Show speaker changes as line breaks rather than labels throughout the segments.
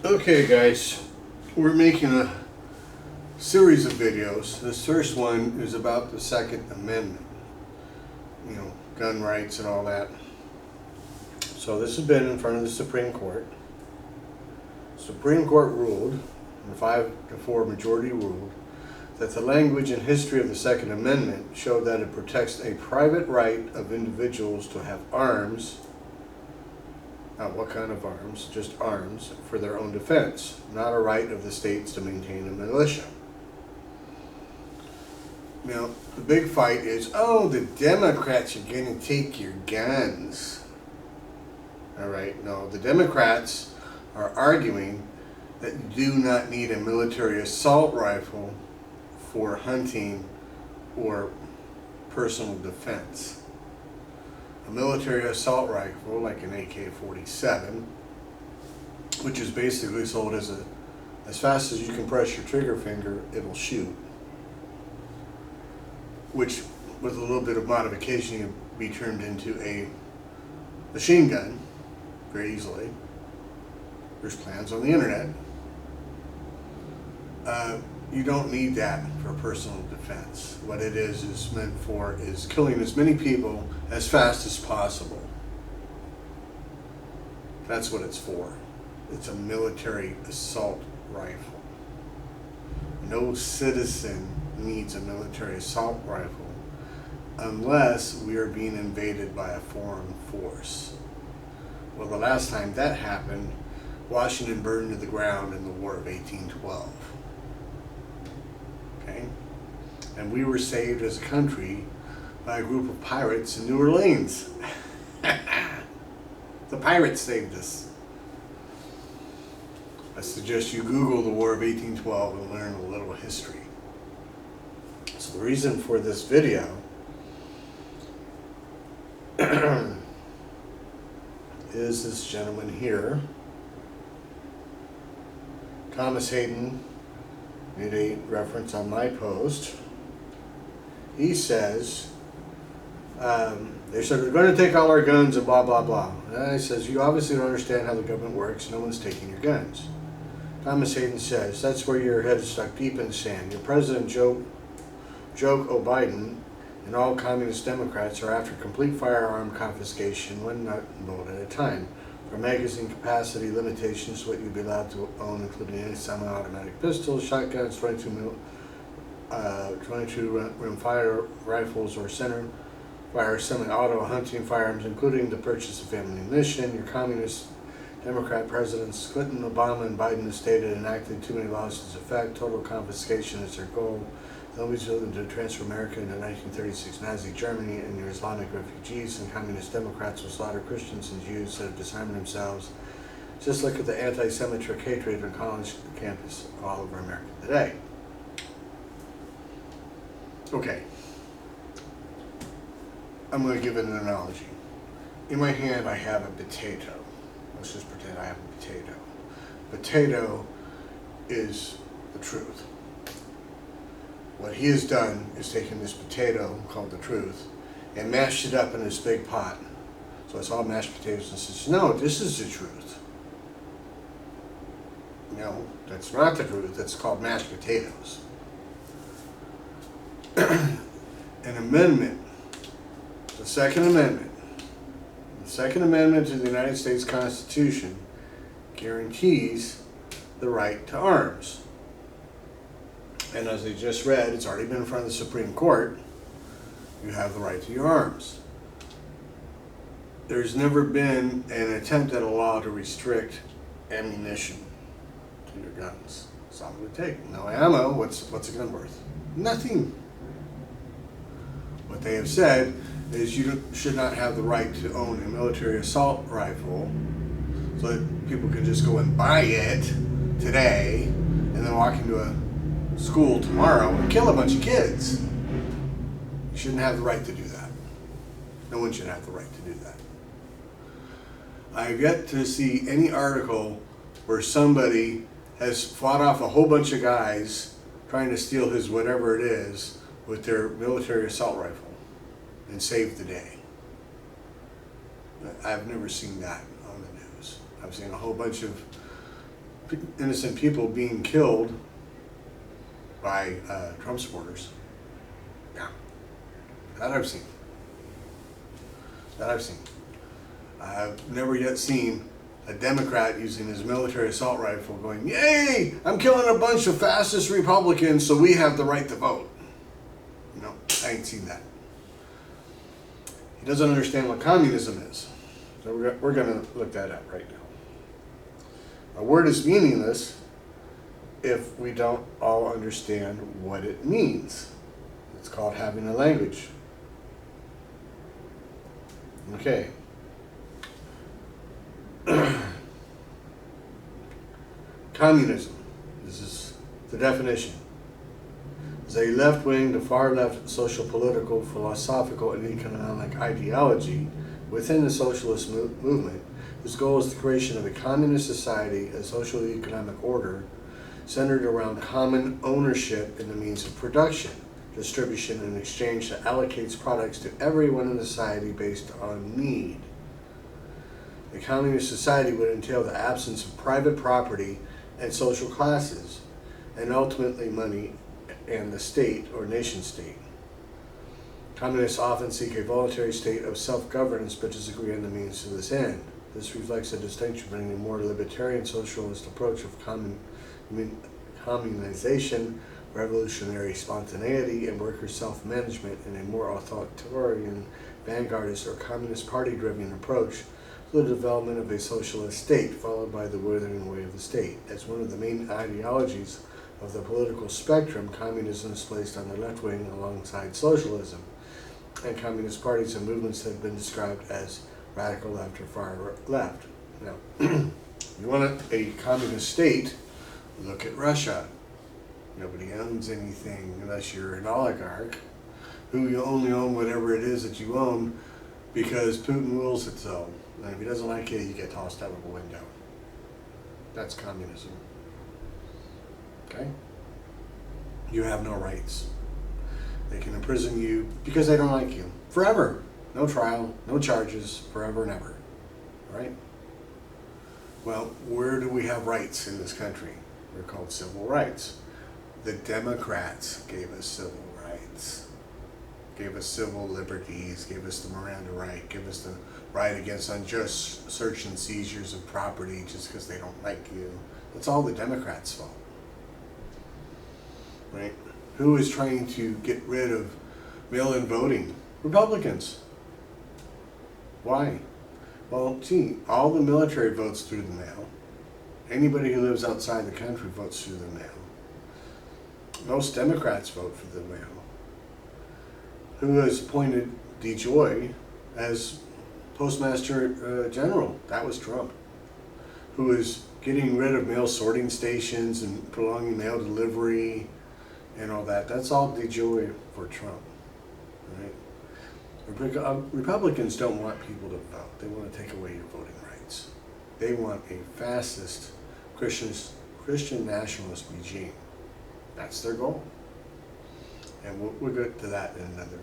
Okay guys, we're making a series of videos. This first one is about the Second Amendment, gun rights and all that. So this has been in front of the Supreme Court. The Supreme Court ruled, the 5-4 majority ruled, that the language and history of the Second Amendment showed that it protects a private right of individuals to have arms. Not what kind of arms, just arms, for their own defense, not a right of the states to maintain a militia. Now, the big fight is, the Democrats are going to take your guns. All right, no, the Democrats are arguing that you do not need a military assault rifle for hunting or personal defense. A military assault rifle, like an AK-47, which is basically sold as fast as you can press your trigger finger, it'll shoot. Which, with a little bit of modification, can be turned into a machine gun very easily. There's plans on the internet. You don't need that for personal defense. What it is meant for is killing as many people as fast as possible. That's what it's for. It's a military assault rifle. No citizen needs a military assault rifle unless we are being invaded by a foreign force. Well, the last time that happened, Washington burned to the ground in the War of 1812. Okay? And we were saved as a country by a group of pirates in New Orleans. The pirates saved us. I suggest you Google the War of 1812 and learn a little history. So the reason for this video is this gentleman here. Thomas Hayden made a reference on my post. He says, they said, they're going to take all our guns and blah, blah, blah. And he says, you obviously don't understand how the government works. No one's taking your guns. Thomas Hayden says, that's where your head is stuck deep in the sand. Your president, Joe Biden, and all communist Democrats are after complete firearm confiscation, one nut and bolt at a time. For magazine capacity limitations, what you'd be allowed to own, including any semi-automatic pistols, shotguns, 22 round fire rifles, or center fire semi-auto hunting firearms, including the purchase of family ammunition. Your communist Democrat presidents Clinton, Obama, and Biden have stated and enacted too many laws to this effect. Total confiscation is their goal. They'll be willing to transfer America into 1936 Nazi Germany, and your Islamic refugees and communist Democrats will slaughter Christians and Jews that have disarmed themselves. Just look at the anti-Semitic hatred on college campus all over America today. Okay. I'm going to give it an analogy. In my hand I have a potato. Let's just pretend I have a potato. Potato is the truth. What he has done is taken this potato, called the truth, and mashed it up in this big pot. So it's all mashed potatoes, and says, no, this is the truth. No, that's not the truth. That's called mashed potatoes. An amendment, the Second Amendment. The Second Amendment to the United States Constitution guarantees the right to arms. And as I just read, it's already been in front of the Supreme Court. You have the right to your arms. There's never been an attempt at a law to restrict ammunition to your guns. That's all it would take. No ammo, what's a gun worth? Nothing. What they have said is you should not have the right to own a military assault rifle so that people can just go and buy it today and then walk into a school tomorrow and kill a bunch of kids. You shouldn't have the right to do that. No one should have the right to do that. I have yet to see any article where somebody has fought off a whole bunch of guys trying to steal his whatever it is with their military assault rifle and saved the day. I've never seen that on the news. I've seen a whole bunch of innocent people being killed by Trump supporters. Yeah, that I've seen. I've never yet seen a Democrat using his military assault rifle going, "Yay, I'm killing a bunch of fascist Republicans, so we have the right to vote." No, I ain't seen that. He doesn't understand what communism is. So we're going to look that up right now. A word is meaningless if we don't all understand what it means. It's called having a language. Okay. Communism. This is the definition. Is a left-wing to far-left social, political, philosophical, and economic ideology within the socialist movement whose goal is the creation of a communist society, a social economic order centered around common ownership in the means of production, distribution, and exchange that allocates products to everyone in the society based on need. A communist society would entail the absence of private property and social classes, and ultimately money and the state or nation state. Communists often seek a voluntary state of self-governance but disagree on the means to this end. This reflects a distinction between a more libertarian socialist approach of communization, revolutionary spontaneity, and worker self-management, and a more authoritarian, vanguardist, or communist party-driven approach to the development of a socialist state, followed by the withering away of the state. As one of the main ideologies of the political spectrum, communism is placed on the left wing alongside socialism, and communist parties and movements have been described as radical left or far left. Now, you want a communist state, look at Russia. Nobody owns anything unless you're an oligarch, who you only own whatever it is that you own because Putin rules it so. And if he doesn't like it, you get tossed out of a window. That's communism. Okay? You have no rights. They can imprison you because they don't like you. Forever. No trial, no charges, forever and ever. All right? Well, where do we have rights in this country? They're called civil rights. The Democrats gave us civil rights. Gave us civil liberties, gave us the Miranda right, gave us the right against unjust search and seizures of property just because they don't like you. It's all the Democrats' fault. Right? Who is trying to get rid of mail-in voting? Republicans. Why? Well, gee, all the military votes through the mail. Anybody who lives outside the country votes through the mail. Most Democrats vote for the mail. Who has appointed DeJoy as Postmaster General? That was Trump. Who is getting rid of mail sorting stations and prolonging mail delivery and all that. That's all DeJoy for Trump. Right? Republicans don't want people to vote. They want to take away your voting rights. They want a fascist Christian nationalist regime. That's their goal. And we'll get to that in another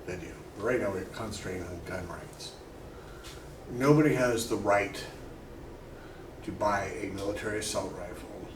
video. But right now we're concentrating on gun rights. Nobody has the right to buy a military assault rifle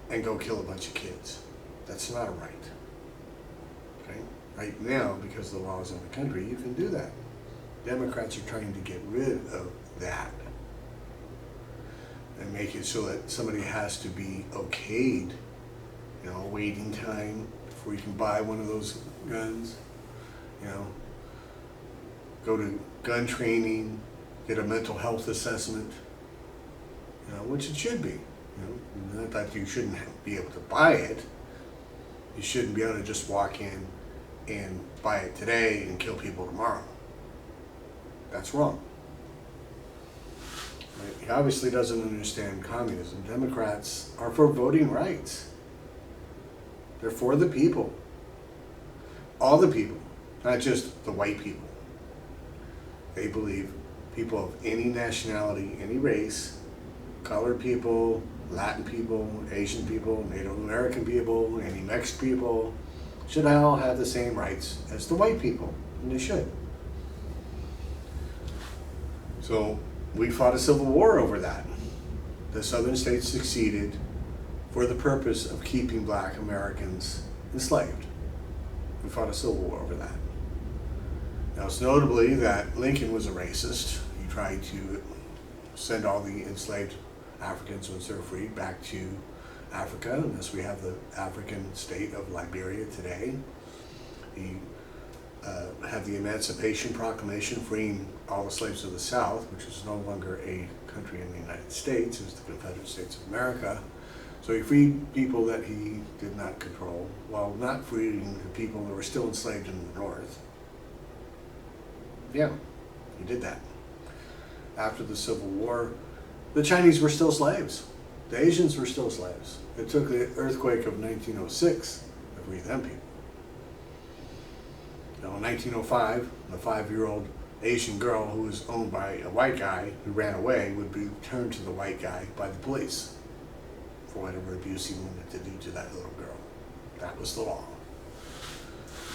and go kill a bunch of kids. That's not a right. Okay? Right now, because the laws in the country, you can do that. Democrats are trying to get rid of that and make it so that somebody has to be okayed, waiting time before you can buy one of those guns, go to gun training, get a mental health assessment, which it should be. Not that you shouldn't be able to buy it. You shouldn't be able to just walk in and buy it today and kill people tomorrow. That's wrong. Right? He obviously doesn't understand communism. Democrats are for voting rights. They're for the people. All the people, not just the white people. They believe people of any nationality, any race, colored people, Latin people, Asian people, Native American people, any mixed people, should all have the same rights as the white people, and they should. So we fought a civil war over that. the southern states seceded for the purpose of keeping black Americans enslaved. We fought a civil war over that. Now, it's notably that Lincoln was a racist. He tried to send all the enslaved Africans, once they were freed, back to Africa, and thus we have the African state of Liberia today. He had the Emancipation Proclamation freeing all the slaves of the South, which is no longer a country in the United States, it was the Confederate States of America. So he freed people that he did not control, while not freeing the people that were still enslaved in the North. Yeah, he did that. After the Civil War, the Chinese were still slaves. The Asians were still slaves. It took the earthquake of 1906 to free them people. Now, in 1905, the 5-year-old Asian girl who was owned by a white guy who ran away would be returned to the white guy by the police for whatever abuse he wanted to do to that little girl. That was the law.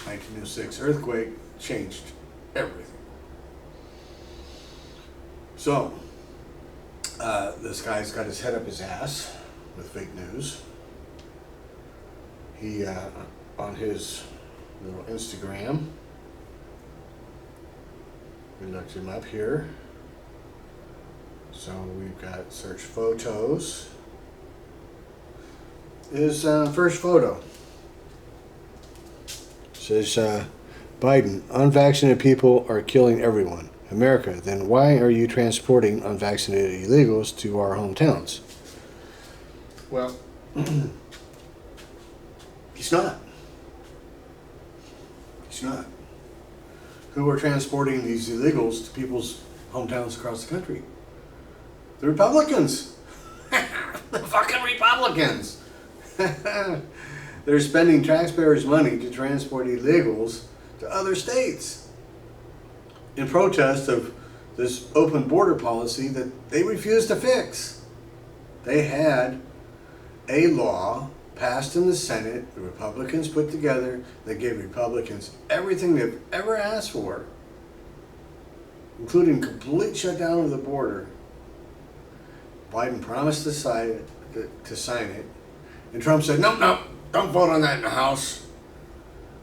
1906 earthquake changed everything. So, this guy's got his head up his ass with fake news. He, on his little Instagram, we looked him up here. So we've got search photos. His first photo says, Biden, unvaccinated people are killing everyone. America, then why are you transporting unvaccinated illegals to our hometowns? Well, he's not. He's not. Who are transporting these illegals to people's hometowns across the country? The Republicans. The fucking Republicans. They're spending taxpayers' money to transport illegals to other states in protest of this open border policy that they refused to fix. They had a law passed in the Senate, the Republicans put together, that gave Republicans everything they've ever asked for, including complete shutdown of the border. Biden promised to sign it, and Trump said, no, don't vote on that in the House.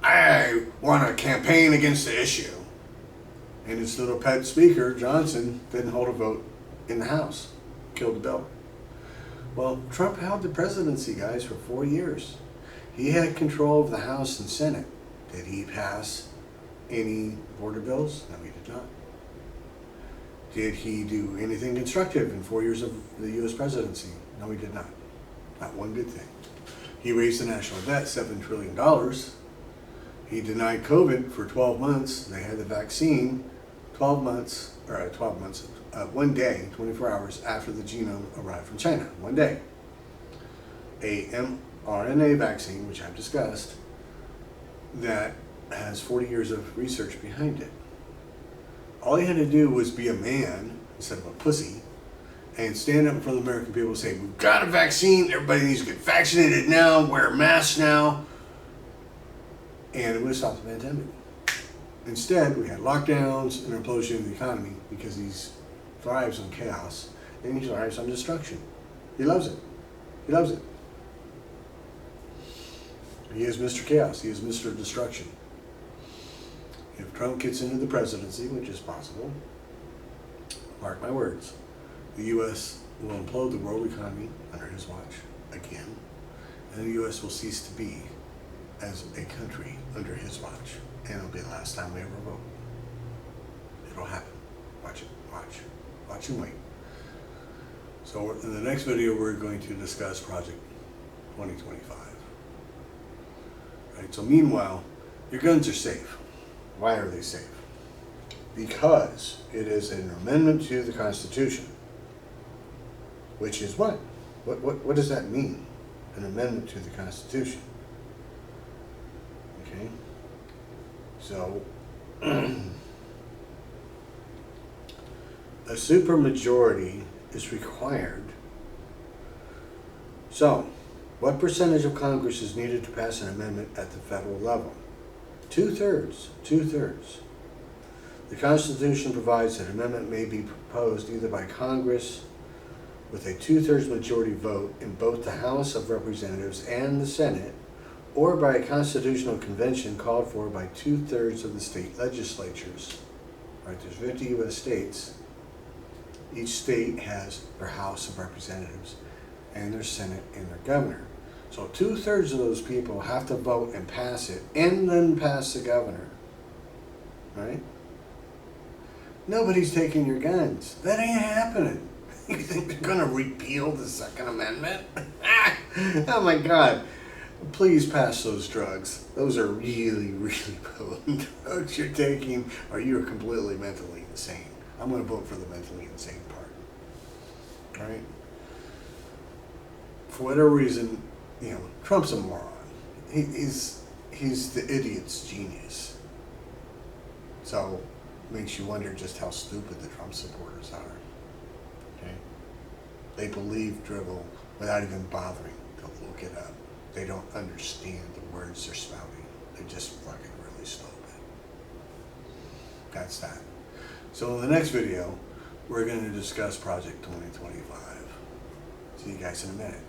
I want to campaign against the issue. And his little pet speaker, Johnson, didn't hold a vote in the House. Killed the bill. Well, Trump held the presidency, guys, for 4 years. He had control of the House and Senate. Did he pass any border bills? No, he did not. Did he do anything constructive in 4 years of the U.S. presidency? No, he did not. Not one good thing. He raised the national debt $7 trillion. He denied COVID for 12 months. They had the vaccine 1 day, 24 hours after the genome arrived from China. 1 day. A mRNA vaccine, which I've discussed, that has 40 years of research behind it. All he had to do was be a man instead of a pussy and stand up in front of the American people and say, we've got a vaccine, everybody needs to get vaccinated now, wear masks now, and it would have stopped the pandemic. Instead, we had lockdowns and implosion of the economy because he thrives on chaos and he thrives on destruction. He loves it. He loves it. He is Mr. Chaos. He is Mr. Destruction. If Trump gets into the presidency, which is possible, mark my words, the U.S. will implode the world economy under his watch again, and the U.S. will cease to be as a country under his watch, and it'll be the last time we ever vote. It'll happen. Watch it. Watch and wait. So in the next video, we're going to discuss Project 2025. Right, so meanwhile, your guns are safe. Why are they safe? Because it is an amendment to the Constitution. Which is what? What does that mean? An amendment to the Constitution. Okay? So, a supermajority is required. So, what percentage of Congress is needed to pass an amendment at the federal level? 2/3. 2/3. The Constitution provides that an amendment may be proposed either by Congress with a 2/3 majority vote in both the House of Representatives and the Senate, or by a constitutional convention called for by 2/3 of the state legislatures. Right, there's 50 U.S. states. Each state has their House of Representatives and their Senate and their governor. So 2/3 of those people have to vote and pass it, and then pass the governor. Right? Nobody's taking your guns. That ain't happening. You think they're going to repeal the Second Amendment? Oh my God. Please pass those drugs. Those are really, really potent drugs you're taking, or you're completely mentally insane. I'm going to vote for the mentally insane part. All right? For whatever reason, Trump's a moron. He's the idiot's genius. So, makes you wonder just how stupid the Trump supporters are. Okay? They believe drivel without even bothering to look it up. They don't understand the words they're spouting. They're just fucking really stupid. That's that. So in the next video, we're going to discuss Project 2025. See you guys in a minute.